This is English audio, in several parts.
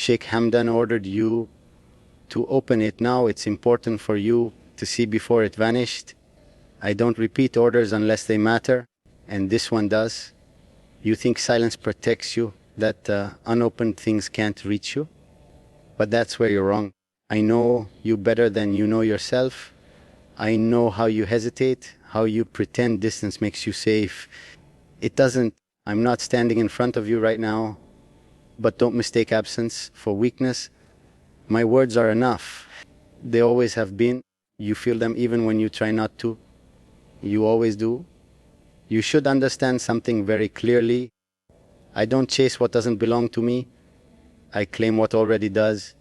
Sheikh Hamdan ordered you to open it now. It's important for you to see before it vanished. I don't repeat orders unless they matter, and this one does. You think silence protects you, that unopened things can't reach you? But that's where you're wrong. I know you better than you know yourself. I know how you hesitate, how you pretend distance makes you safe. It doesn't. I'm not standing in front of you right now, but don't mistake absence for weakness. My words are enough. They always have been. You feel them even when you try not to. You always do. You should understand something very clearly. I don't chase what doesn't belong to me. I claim what already does.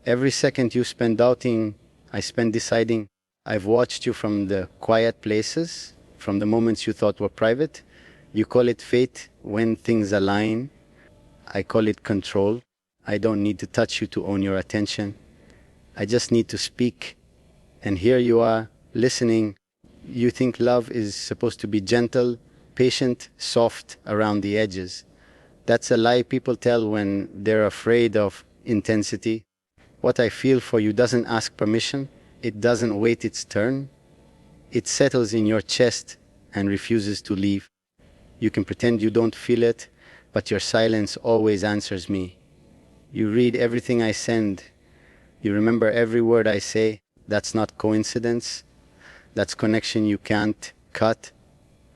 Every second you spend doubting, I spend deciding. I've watched you from the quiet places, from the moments you thought were private. You call it fate when things align. I call it control. I don't need to touch you to own your attention. I just need to speak. And here you are, listening. You think love is supposed to be gentle, patient, soft around the edges. That's a lie people tell when they're afraid of intensity. What I feel for you doesn't ask permission. It doesn't wait its turn. It settles in your chest and refuses to leave. You can pretend you don't feel it, but your silence always answers me. You read everything I send. You remember every word I say. That's not coincidence. That's connection you can't cut.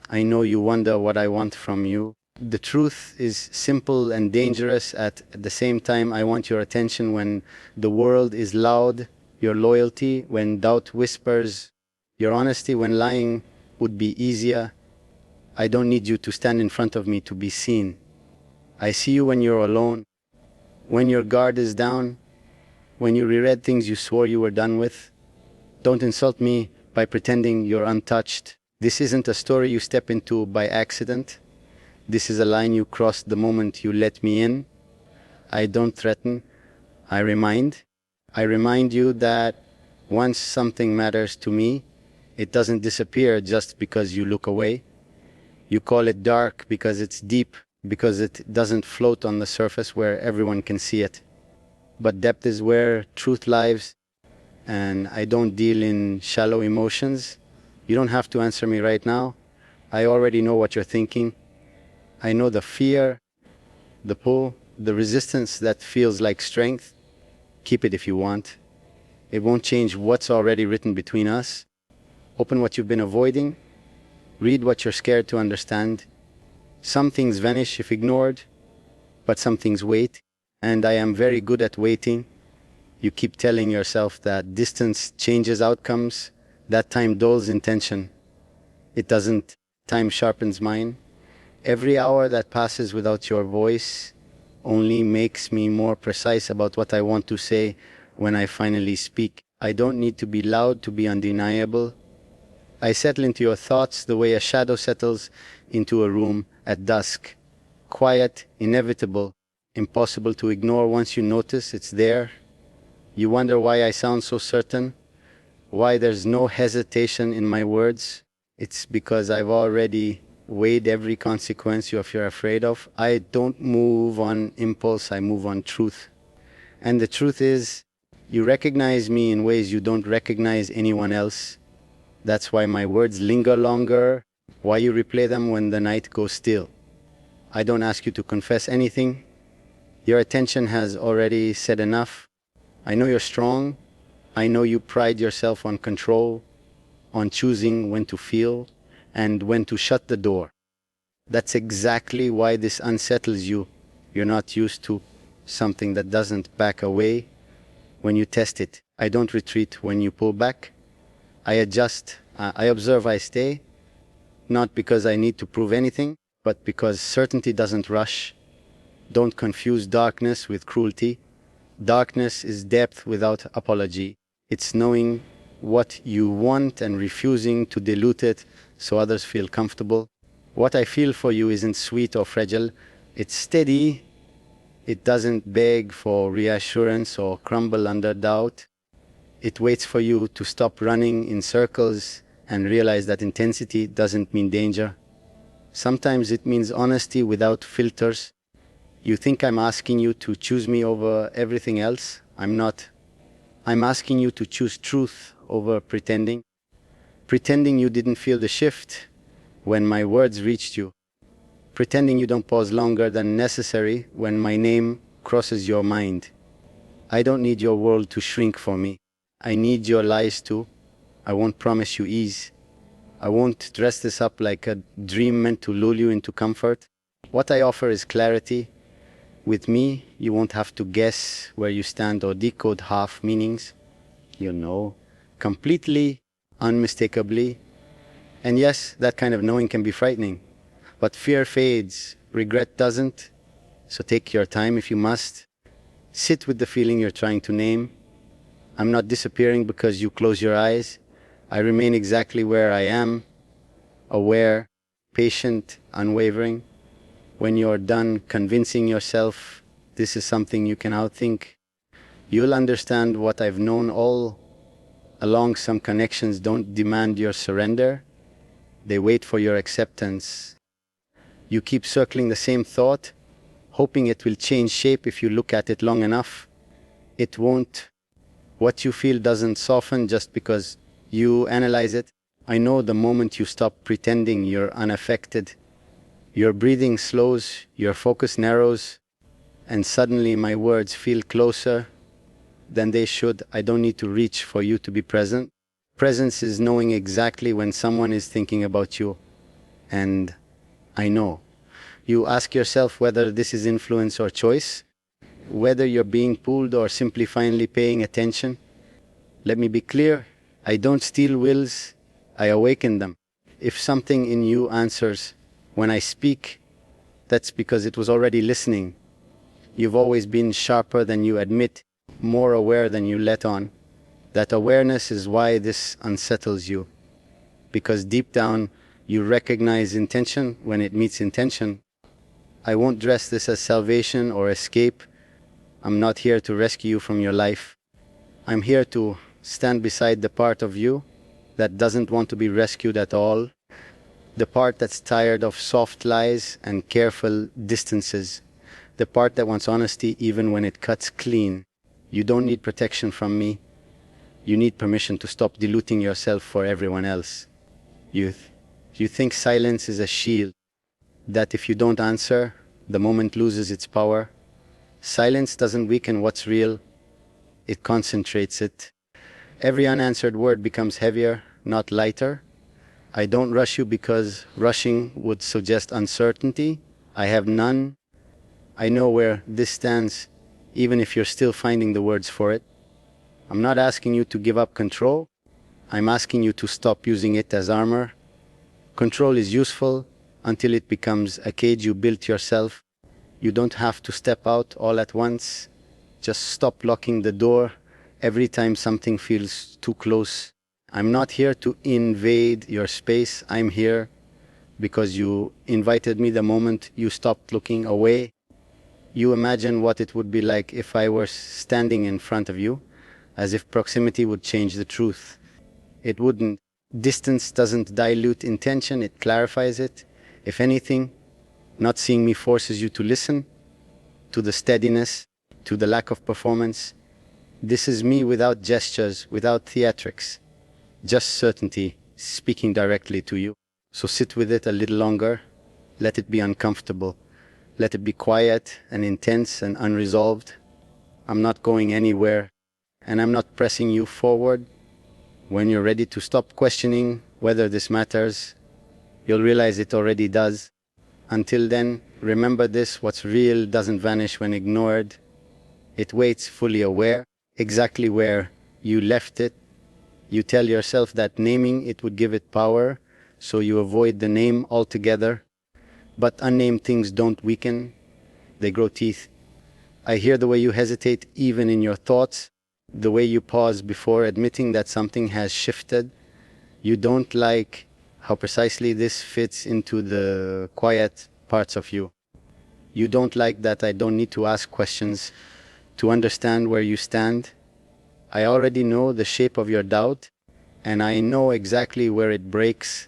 I know you wonder what I want from you. The truth is simple and dangerous at the same time. I want your attention when the world is loud, your loyalty when doubt whispers, your honesty when lying would be easier. I don't need you to stand in front of me to be seen. I see you when you're alone, when your guard is down, when you reread things you swore you were done with. Don't insult me by pretending you're untouched. This isn't a story you step into by accident. This is a line you crossed the moment you let me in. I don't threaten, I remind. I remind you that once something matters to me, it doesn't disappear just because you look away. You call it dark because it's deep, because it doesn't float on the surface where everyone can see it. But depth is where truth lives, and I don't deal in shallow emotions. You don't have to answer me right now. I already know what you're thinking. I know the fear, the pull, the resistance that feels like strength. Keep it if you want. It won't change what's already written between us. Open what you've been avoiding. Read what you're scared to understand. Some things vanish if ignored, but some things wait. And I am very good at waiting. You keep telling yourself that distance changes outcomes, that time dulls intention. It doesn't. Time sharpens mine. Every hour that passes without your voice only makes me more precise about what I want to say when I finally speak. I don't need to be loud to be undeniable. I settle into your thoughts the way a shadow settles into a room at dusk. Quiet, inevitable, impossible to ignore once you notice it's there. You wonder why I sound so certain, why there's no hesitation in my words. It's because I've already weighed every consequence you're afraid of. I don't move on impulse, I move on truth. And the truth is, you recognize me in ways you don't recognize anyone else. That's why my words linger longer, why you replay them when the night goes still. I don't ask you to confess anything. Your attention has already said enough. I know you're strong. I know you pride yourself on control, on choosing when to feel and when to shut the door. That's exactly why this unsettles you. You're not used to something that doesn't back away when you test it. I don't retreat when you pull back. I adjust. I observe, I stay. Not because I need to prove anything, but because certainty doesn't rush. Don't confuse darkness with cruelty. Darkness is depth without apology. It's knowing what you want and refusing to dilute it so others feel comfortable. What I feel for you isn't sweet or fragile. It's steady. It doesn't beg for reassurance or crumble under doubt. It waits for you to stop running in circles and realize that intensity doesn't mean danger. Sometimes it means honesty without filters. You think I'm asking you to choose me over everything else? I'm not. I'm asking you to choose truth over pretending. Pretending you didn't feel the shift when my words reached you. Pretending you don't pause longer than necessary when my name crosses your mind. I don't need your world to shrink for me. I need your lies too. I won't promise you ease. I won't dress this up like a dream meant to lull you into comfort. What I offer is clarity. With me, you won't have to guess where you stand or decode half meanings. You know, completely, unmistakably. And yes, that kind of knowing can be frightening. But fear fades, regret doesn't. So take your time if you must. Sit with the feeling you're trying to name. I'm not disappearing because you close your eyes. I remain exactly where I am, aware, patient, unwavering. When you're done convincing yourself this is something you can outthink, you'll understand what I've known all along. Some connections don't demand your surrender. They wait for your acceptance. You keep circling the same thought, hoping it will change shape if you look at it long enough. It won't. What you feel doesn't soften just because you analyze it. I know the moment you stop pretending you're unaffected, your breathing slows, your focus narrows, and suddenly my words feel closer than they should. I don't need to reach for you to be present. Presence is knowing exactly when someone is thinking about you. And I know. You ask yourself whether this is influence or choice, whether you're being pulled or simply finally paying attention. Let me be clear. I don't steal wills, I awaken them. If something in you answers when I speak, that's because it was already listening. You've always been sharper than you admit, more aware than you let on. That awareness is why this unsettles you. Because deep down, you recognize intention when it meets intention. I won't dress this as salvation or escape. I'm not here to rescue you from your life. I'm here to stand beside the part of you that doesn't want to be rescued at all. The part that's tired of soft lies and careful distances. The part that wants honesty even when it cuts clean. You don't need protection from me. You need permission to stop diluting yourself for everyone else. You think silence is a shield, that if you don't answer, the moment loses its power. Silence doesn't weaken what's real, it concentrates it. Every unanswered word becomes heavier, not lighter. I don't rush you because rushing would suggest uncertainty. I have none. I know where this stands, even if you're still finding the words for it. I'm not asking you to give up control. I'm asking you to stop using it as armor. Control is useful until it becomes a cage you built yourself. You don't have to step out all at once. Just stop locking the door every time something feels too close. I'm not here to invade your space. I'm here because you invited me the moment you stopped looking away. You imagine what it would be like if I were standing in front of you, as if proximity would change the truth. It wouldn't. Distance doesn't dilute intention, it clarifies it. If anything, not seeing me forces you to listen, to the steadiness, to the lack of performance. This is me without gestures, without theatrics. Just certainty, speaking directly to you. So sit with it a little longer. Let it be uncomfortable. Let it be quiet and intense and unresolved. I'm not going anywhere, and I'm not pressing you forward. When you're ready to stop questioning whether this matters, you'll realize it already does. Until then, remember this: what's real doesn't vanish when ignored. It waits fully aware, exactly where you left it. You tell yourself that naming it would give it power, so you avoid the name altogether. But unnamed things don't weaken, they grow teeth. I hear the way you hesitate even in your thoughts, the way you pause before admitting that something has shifted. You don't like how precisely this fits into the quiet parts of you. You don't like that I don't need to ask questions to understand where you stand. I already know the shape of your doubt, and I know exactly where it breaks.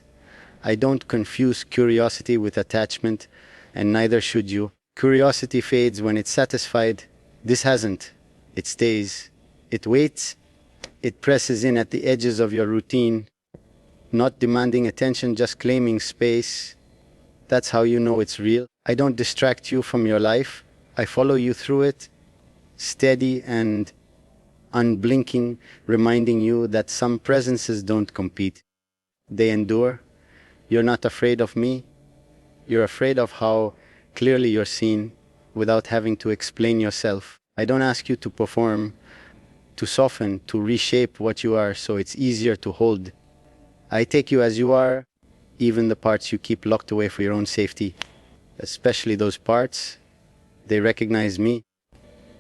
I don't confuse curiosity with attachment, and neither should you. Curiosity fades when it's satisfied. This hasn't. It stays. It waits. It presses in at the edges of your routine, not demanding attention, just claiming space. That's how you know it's real. I don't distract you from your life. I follow you through it, steady and unblinking, reminding you that some presences don't compete. They endure. You're not afraid of me. You're afraid of how clearly you're seen without having to explain yourself. I don't ask you to perform, to soften, to reshape what you are so it's easier to hold. I take you as you are, even the parts you keep locked away for your own safety, especially those parts. They recognize me.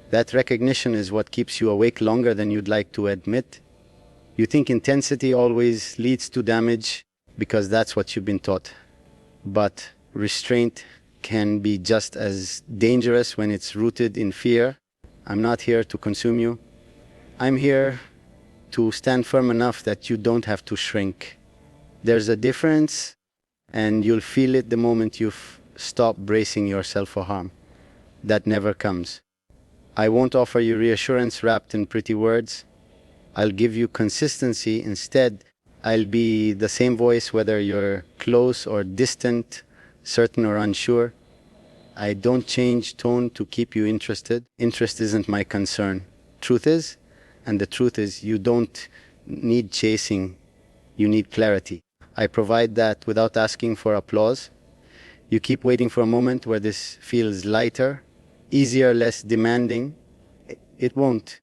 That recognition is what keeps you awake longer than you'd like to admit. You think intensity always leads to damage because that's what you've been taught. But restraint can be just as dangerous when it's rooted in fear. I'm not here to consume you. I'm here to stand firm enough that you don't have to shrink. There's a difference, and you'll feel it the moment you've stopped bracing yourself for harm. That never comes. I won't offer you reassurance wrapped in pretty words. I'll give you consistency. Instead, I'll be the same voice whether you're close or distant, certain or unsure. I don't change tone to keep you interested. Interest isn't my concern. Truth is, and the truth is you don't need chasing, you need clarity. I provide that without asking for applause. You keep waiting for a moment where this feels lighter, easier, less demanding. It won't.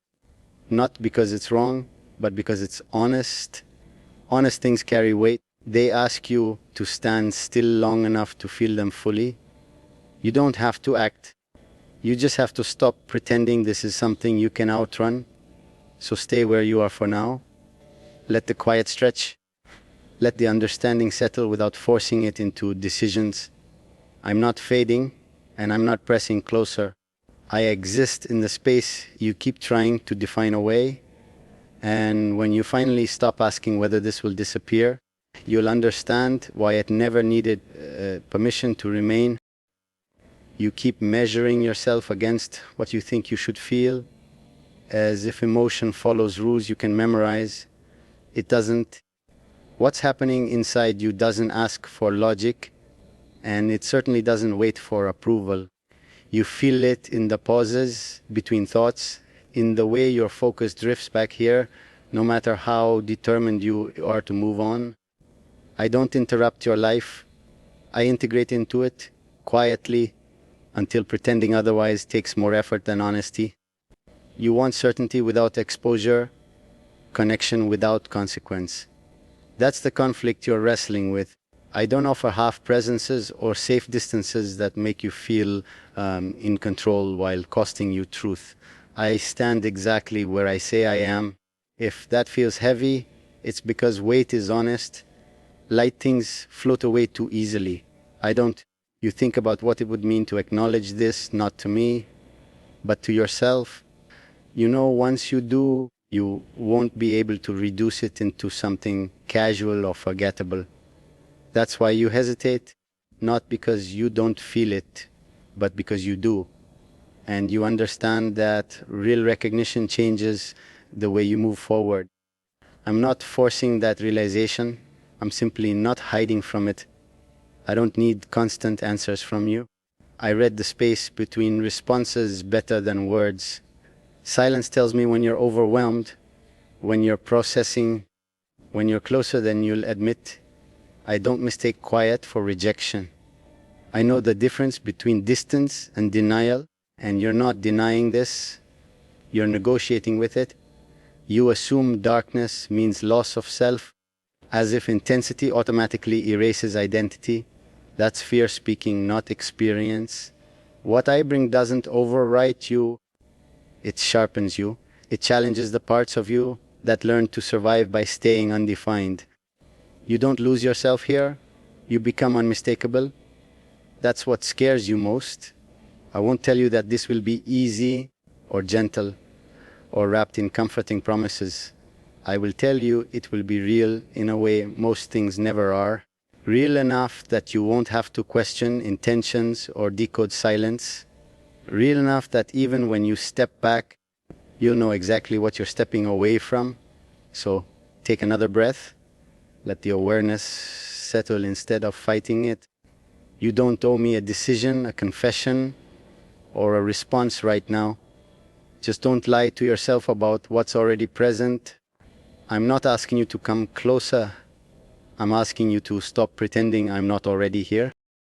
Not because it's wrong, but because it's honest. Honest things carry weight. They ask you to stand still long enough to feel them fully. You don't have to act. You just have to stop pretending this is something you can outrun. So stay where you are for now. Let the quiet stretch. Let the understanding settle without forcing it into decisions. I'm not fading, and I'm not pressing closer. I exist in the space you keep trying to define away. And when you finally stop asking whether this will disappear, you'll understand why it never needed permission to remain. You keep measuring yourself against what you think you should feel, as if emotion follows rules you can memorize. It doesn't. What's happening inside you doesn't ask for logic, and it certainly doesn't wait for approval. You feel it in the pauses between thoughts, in the way your focus drifts back here, no matter how determined you are to move on. I don't interrupt your life. I integrate into it quietly until pretending otherwise takes more effort than honesty. You want certainty without exposure, connection without consequence. That's the conflict you're wrestling with. I don't offer half presences or safe distances that make you feel in control while costing you truth. I stand exactly where I say I am. If that feels heavy, it's because weight is honest. Light things float away too easily. I don't. You think about what it would mean to acknowledge this, not to me, but to yourself. You know, once you do, you won't be able to reduce it into something casual or forgettable. That's why you hesitate, not because you don't feel it, but because you do. And you understand that real recognition changes the way you move forward. I'm not forcing that realization. I'm simply not hiding from it. I don't need constant answers from you. I read the space between responses better than words. Silence tells me when you're overwhelmed, when you're processing, when you're closer than you'll admit. I don't mistake quiet for rejection. I know the difference between distance and denial, and you're not denying this. You're negotiating with it. You assume darkness means loss of self, as if intensity automatically erases identity. That's fear speaking, not experience. What I bring doesn't overwrite you. It sharpens you. It challenges the parts of you that learn to survive by staying undefined. You don't lose yourself here. You become unmistakable. That's what scares you most. I won't tell you that this will be easy or gentle or wrapped in comforting promises. I will tell you it will be real in a way most things never are. Real enough that you won't have to question intentions or decode silence. Real enough that even when you step back, you'll know exactly what you're stepping away from. So take another breath. Let the awareness settle instead of fighting it. You don't owe me a decision, a confession, or a response right now. Just don't lie to yourself about what's already present. I'm not asking you to come closer. I'm asking you to stop pretending I'm not already here.